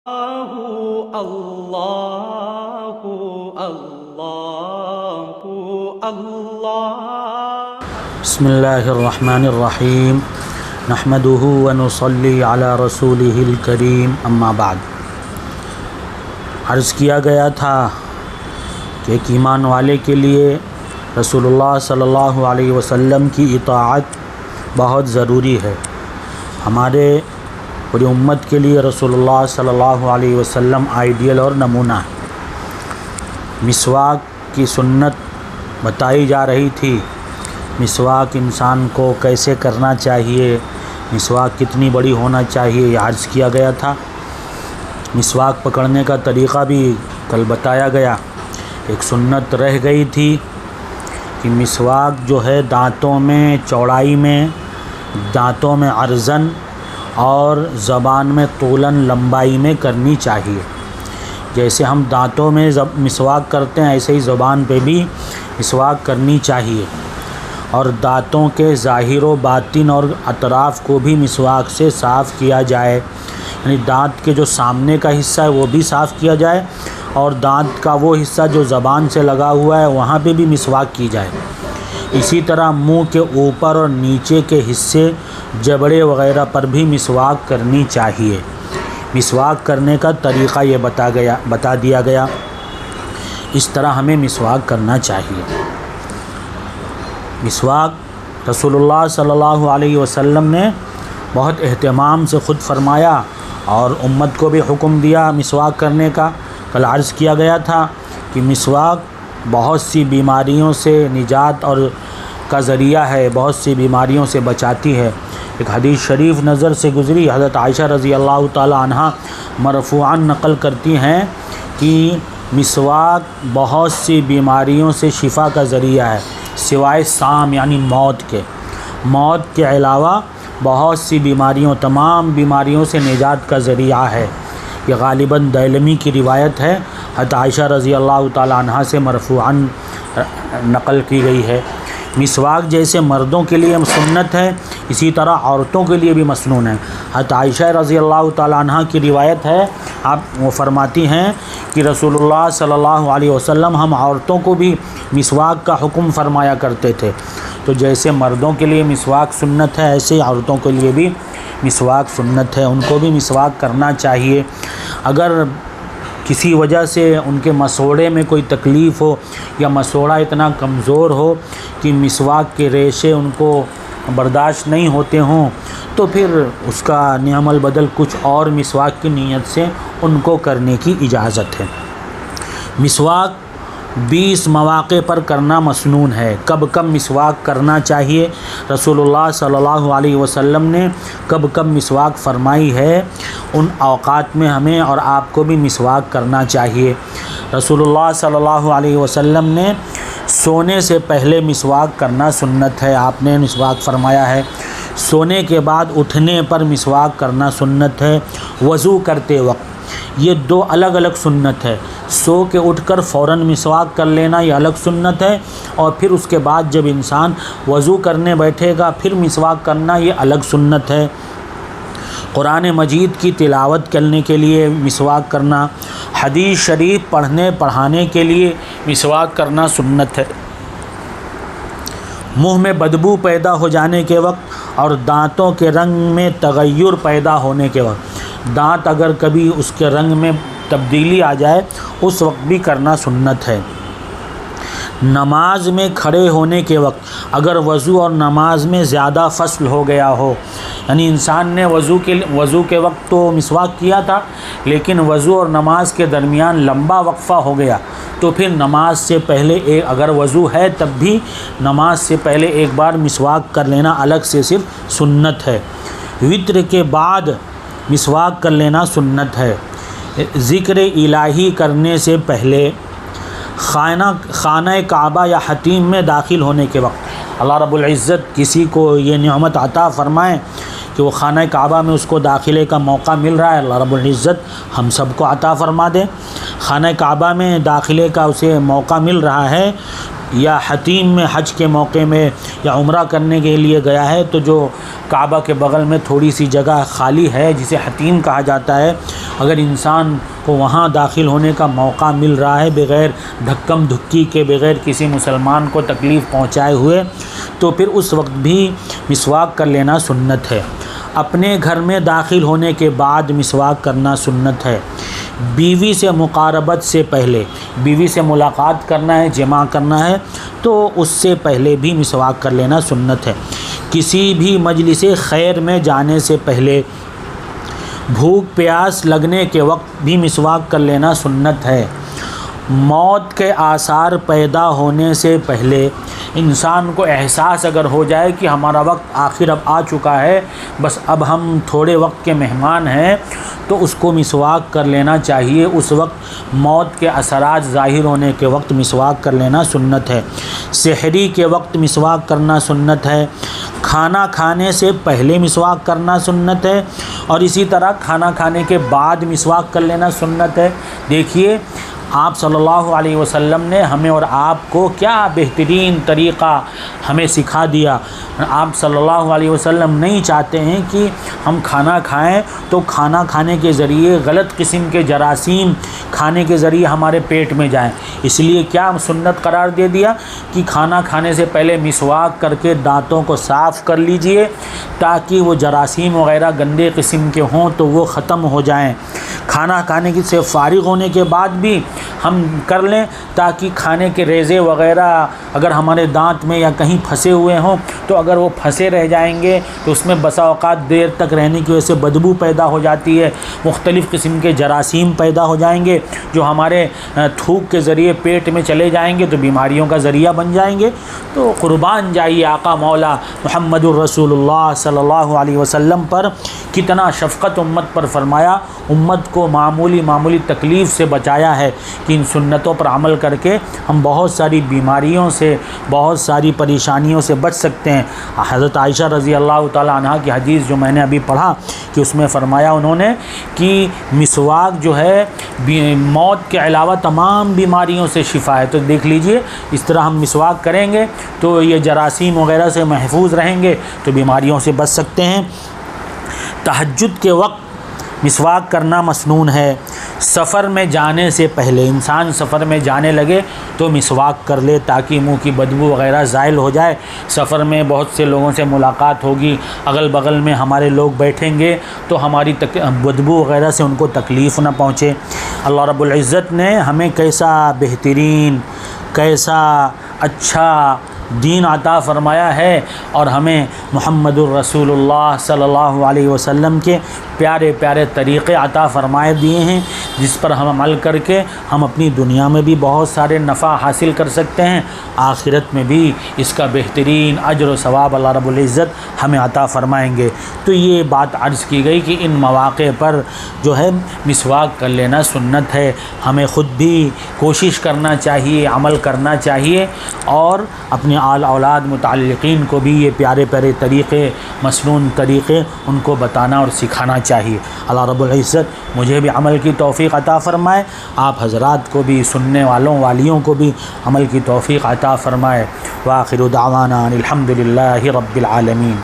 اللہ اللہ اللہ۔ بسم اللہ الرحمن الرحیم، نحمدہ ونصلی علی رسولہ الکریم، اما بعد۔ عرض کیا گیا تھا کہ ایک ایمان والے کے لیے رسول اللہ صلی اللہ علیہ وسلم کی اطاعت بہت ضروری ہے۔ ہمارے پوری امت کے لیے رسول اللہ صلی اللہ علیہ وسلم آئیڈیل اور نمونہ ہے۔ مسواک کی سنت بتائی جا رہی تھی، مسواک انسان کو کیسے کرنا چاہیے، مسواک کتنی بڑی ہونا چاہیے، یہ عرض کیا گیا تھا۔ مسواک پکڑنے کا طریقہ بھی کل بتایا گیا۔ ایک سنت رہ گئی تھی کہ مسواک جو ہے دانتوں میں چوڑائی میں، دانتوں میں عرضاً اور زبان میں طولاً لمبائی میں کرنی چاہیے۔ جیسے ہم دانتوں میں مسواک کرتے ہیں ایسے ہی زبان پہ بھی مسواک کرنی چاہیے، اور دانتوں کے ظاہر و باطن اور اطراف کو بھی مسواک سے صاف کیا جائے، یعنی دانت کے جو سامنے کا حصہ ہے وہ بھی صاف کیا جائے، اور دانت کا وہ حصہ جو زبان سے لگا ہوا ہے وہاں پہ بھی مسواک کی جائے۔ اسی طرح منہ کے اوپر اور نیچے کے حصے، جبڑے وغیرہ پر بھی مسواک کرنی چاہیے۔ مسواک کرنے کا طریقہ یہ بتا دیا گیا، اس طرح ہمیں مسواک کرنا چاہیے۔ مسواک رسول اللہ صلی اللہ علیہ وسلم نے بہت اہتمام سے خود فرمایا اور امت کو بھی حکم دیا مسواک کرنے کا۔ کل عرض کیا گیا تھا کہ مسواک بہت سی بیماریوں سے نجات اور کا ذریعہ ہے، بہت سی بیماریوں سے بچاتی ہے۔ ایک حدیث شریف نظر سے گزری، حضرت عائشہ رضی اللہ تعالی عنہا مرفوعاً نقل کرتی ہیں کہ مسواک بہت سی بیماریوں سے شفا کا ذریعہ ہے، سوائے سام یعنی موت کے علاوہ بہت سی بیماریوں، تمام بیماریوں سے نجات کا ذریعہ ہے۔ یہ غالباً دیلمی کی روایت ہے، حضرت عائشہ رضی اللہ تعالی عنہا سے مرفوعاً نقل کی گئی ہے۔ مسواک جیسے مردوں کے لیے سنت ہے، اسی طرح عورتوں کے لیے بھی مسنون ہے۔ حضرت عائشہ رضی اللہ تعالی عنہا کی روایت ہے، وہ فرماتی ہیں کہ رسول اللہ صلی اللہ علیہ وسلم ہم عورتوں کو بھی مسواک کا حکم فرمایا کرتے تھے۔ تو جیسے مردوں کے لیے مسواک سنت ہے، ایسے ہی عورتوں کے لیے بھی مسواک سنت ہے، ان کو بھی مسواک کرنا چاہیے۔ اگر کسی وجہ سے ان کے مسوڑے میں کوئی تکلیف ہو یا مسوڑا اتنا کمزور ہو کہ مسواک کے ریشے ان کو برداشت نہیں ہوتے ہوں، تو پھر اس کا نعم البدل کچھ اور مسواک کی نیت سے ان کو کرنے کی اجازت ہے۔ مسواک 20 مواقع پر کرنا مسنون ہے۔ کب کب مسواک کرنا چاہیے، رسول اللہ صلی اللہ علیہ وسلم نے کب کب مسواک فرمائی ہے، ان اوقات میں ہمیں اور آپ کو بھی مسواک کرنا چاہیے۔ رسول اللہ صلی اللہ علیہ وسلم نے سونے سے پہلے مسواک کرنا سنت ہے، آپ نے مسواک فرمایا ہے۔ سونے کے بعد اٹھنے پر مسواک کرنا سنت ہے۔ وضو کرتے وقت یہ دو الگ الگ سنت ہے۔ سو کے اٹھ کر فوراً مسواک کر لینا یہ الگ سنت ہے، اور پھر اس کے بعد جب انسان وضو کرنے بیٹھے گا پھر مسواک کرنا یہ الگ سنت ہے۔ قرآن مجید کی تلاوت کرنے کے لیے مسواک کرنا، حدیث شریف پڑھانے کے لیے مسواک کرنا سنت ہے۔ منہ میں بدبو پیدا ہو جانے کے وقت اور دانتوں کے رنگ میں تغیر پیدا ہونے کے وقت، دانت اگر کبھی اس کے رنگ میں تبدیلی آ جائے اس وقت بھی کرنا سنت ہے۔ نماز میں کھڑے ہونے کے وقت اگر وضو اور نماز میں زیادہ فصل ہو گیا ہو، یعنی انسان نے وضو کے وقت تو مسواک کیا تھا لیکن وضو اور نماز کے درمیان لمبا وقفہ ہو گیا، تو پھر نماز سے پہلے اگر وضو ہے تب بھی نماز سے پہلے ایک بار مسواک کر لینا الگ سے صرف سنت ہے۔ وتر کے بعد مسواک کر لینا سنت ہے۔ ذکر الہی کرنے سے پہلے، خانہ کعبہ یا حتیم میں داخل ہونے کے وقت، اللہ رب العزت کسی کو یہ نعمت عطا فرمائے کہ وہ خانہ کعبہ میں اس کو داخلے کا موقع مل رہا ہے، اللہ رب العزت ہم سب کو عطا فرما دے۔ خانہ کعبہ میں داخلے کا اسے موقع مل رہا ہے، یا حتیم میں حج کے موقع میں یا عمرہ کرنے کے لیے گیا ہے، تو جو کعبہ کے بغل میں تھوڑی سی جگہ خالی ہے جسے حتیم کہا جاتا ہے، اگر انسان کو وہاں داخل ہونے کا موقع مل رہا ہے بغیر دھکم دھکی کے، بغیر کسی مسلمان کو تکلیف پہنچائے ہوئے، تو پھر اس وقت بھی مسواک کر لینا سنت ہے۔ اپنے گھر میں داخل ہونے کے بعد مسواک کرنا سنت ہے۔ بیوی سے مقاربت سے پہلے، بیوی سے ملاقات کرنا ہے، جماع کرنا ہے، تو اس سے پہلے بھی مسواک کر لینا سنت ہے۔ کسی بھی مجلس خیر میں جانے سے پہلے، بھوک پیاس لگنے کے وقت بھی مسواک کر لینا سنت ہے۔ موت کے آثار پیدا ہونے سے پہلے انسان کو احساس اگر ہو جائے کہ ہمارا وقت آخر اب آ چکا ہے، بس اب ہم تھوڑے وقت کے مہمان ہیں، تو اس کو مسواک کر لینا چاہیے۔ اس وقت موت کے اثرات ظاہر ہونے کے وقت مسواک کر لینا سنت ہے۔ سحری کے وقت مسواک کرنا سنت ہے۔ کھانا کھانے سے پہلے مسواک کرنا سنت ہے، اور اسی طرح کھانا کھانے کے بعد مسواک کر لینا سنت ہے۔ دیکھیے آپ صلی اللہ علیہ وسلم نے ہمیں اور آپ کو کیا بہترین طریقہ ہمیں سکھا دیا۔ آپ صلی اللہ علیہ وسلم نہیں چاہتے ہیں کہ ہم کھانا کھائیں تو کھانا کھانے کے ذریعے غلط قسم کے جراثیم کھانے کے ذریعے ہمارے پیٹ میں جائیں، اس لیے کیا سنت قرار دے دیا کہ کھانا کھانے سے پہلے مسواک کر کے دانتوں کو صاف کر لیجئے، تاکہ وہ جراثیم وغیرہ گندے قسم کے ہوں تو وہ ختم ہو جائیں۔ کھانا کھانے سے فارغ ہونے کے بعد بھی ہم کر لیں، تاکہ کھانے کے ریزے وغیرہ اگر ہمارے دانت میں یا کہیں پھنسے ہوئے ہوں تو اگر وہ پھنسے رہ جائیں گے تو اس میں بسا اوقات دیر تک رہنے کی وجہ سے بدبو پیدا ہو جاتی ہے، مختلف قسم کے جراثیم پیدا ہو جائیں گے جو ہمارے تھوک کے ذریعے پیٹ میں چلے جائیں گے تو بیماریوں کا ذریعہ بن جائیں گے۔ تو قربان جائیے آقا مولا محمد الرسول اللہ صلی اللہ علیہ وسلم پر، کتنا شفقت امت پر فرمایا، امت کو معمولی تکلیف سے بچایا ہے کہ ان سنتوں پر عمل کر کے ہم بہت ساری بیماریوں سے، بہت ساری پریشانیوں سے بچ سکتے ہیں۔ حضرت عائشہ رضی اللہ تعالی عنہا کی حدیث جو میں نے ابھی پڑھا کہ اس میں فرمایا انہوں نے کہ مسواک جو ہے موت کے علاوہ تمام بیماریوں سے شفا ہے۔ تو دیکھ لیجئے اس طرح ہم مسواک کریں گے تو یہ جراثیم وغیرہ سے محفوظ رہیں گے تو بیماریوں سے بچ سکتے ہیں۔ تہجد کے وقت مسواک کرنا مسنون ہے۔ سفر میں جانے سے پہلے انسان سفر میں جانے لگے تو مسواک کر لے تاکہ منہ کی بدبو وغیرہ زائل ہو جائے۔ سفر میں بہت سے لوگوں سے ملاقات ہوگی، اگل بغل میں ہمارے لوگ بیٹھیں گے تو ہماری بدبو وغیرہ سے ان کو تکلیف نہ پہنچے۔ اللہ رب العزت نے ہمیں کیسا بہترین، کیسا اچھا دین عطا فرمایا ہے، اور ہمیں محمد الرسول اللہ صلی اللہ علیہ وسلم کے پیارے پیارے طریقے عطا فرمائے دیے ہیں، جس پر ہم عمل کر کے ہم اپنی دنیا میں بھی بہت سارے نفع حاصل کر سکتے ہیں، آخرت میں بھی اس کا بہترین اجر و ثواب اللہ رب العزت ہمیں عطا فرمائیں گے۔ تو یہ بات عرض کی گئی کہ ان مواقع پر جو ہے مسواک کر لینا سنت ہے۔ ہمیں خود بھی کوشش کرنا چاہیے، عمل کرنا چاہیے، اور اپنے آل اولاد متعلقین کو بھی یہ پیارے پیارے طریقے، مسنون طریقے ان کو بتانا اور سکھانا چاہیے۔ اللہ رب العزت مجھے بھی عمل کی توفیق عطا فرمائے، آپ حضرات کو بھی، سننے والوں والیوں کو بھی عمل کی توفیق عطا فرمائے۔ وآخر دعوانا الحمد للہ رب العالمین۔